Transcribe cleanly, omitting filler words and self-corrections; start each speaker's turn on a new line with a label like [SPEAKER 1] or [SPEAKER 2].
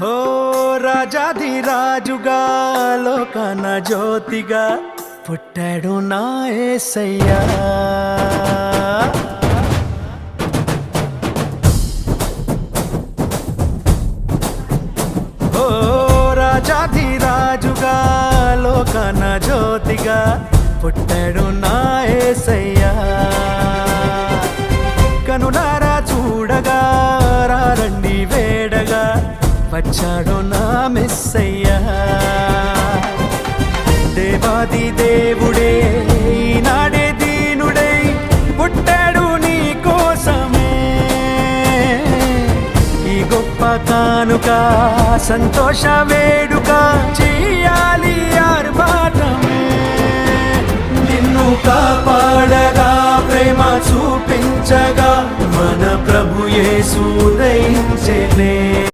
[SPEAKER 1] ఓ రాజాధిరాజుగా లోకన జ్యోతిగా పుట్టాడు నా యేసయ్యా. ఓ రాజాధిరాజుగా లోకన జ్యోతిగా పుట్టాడు నా యేసయ్యా. కనులారా చూడగా రండి వేడగా వచ్చాడు నా మెస్సయ్యా. దేవాది దేవుడే ఈనాడే దీనుడై పుట్టాడు నీ కోసమే. ఈ గొప్ప కానుక సంతోష వేడుక చెయ్యాలి ఆర్భాటమే. నిన్ను కాపాడగా ప్రేమ చూపించగా మన ప్రభు యేసు ఉదయించాడు.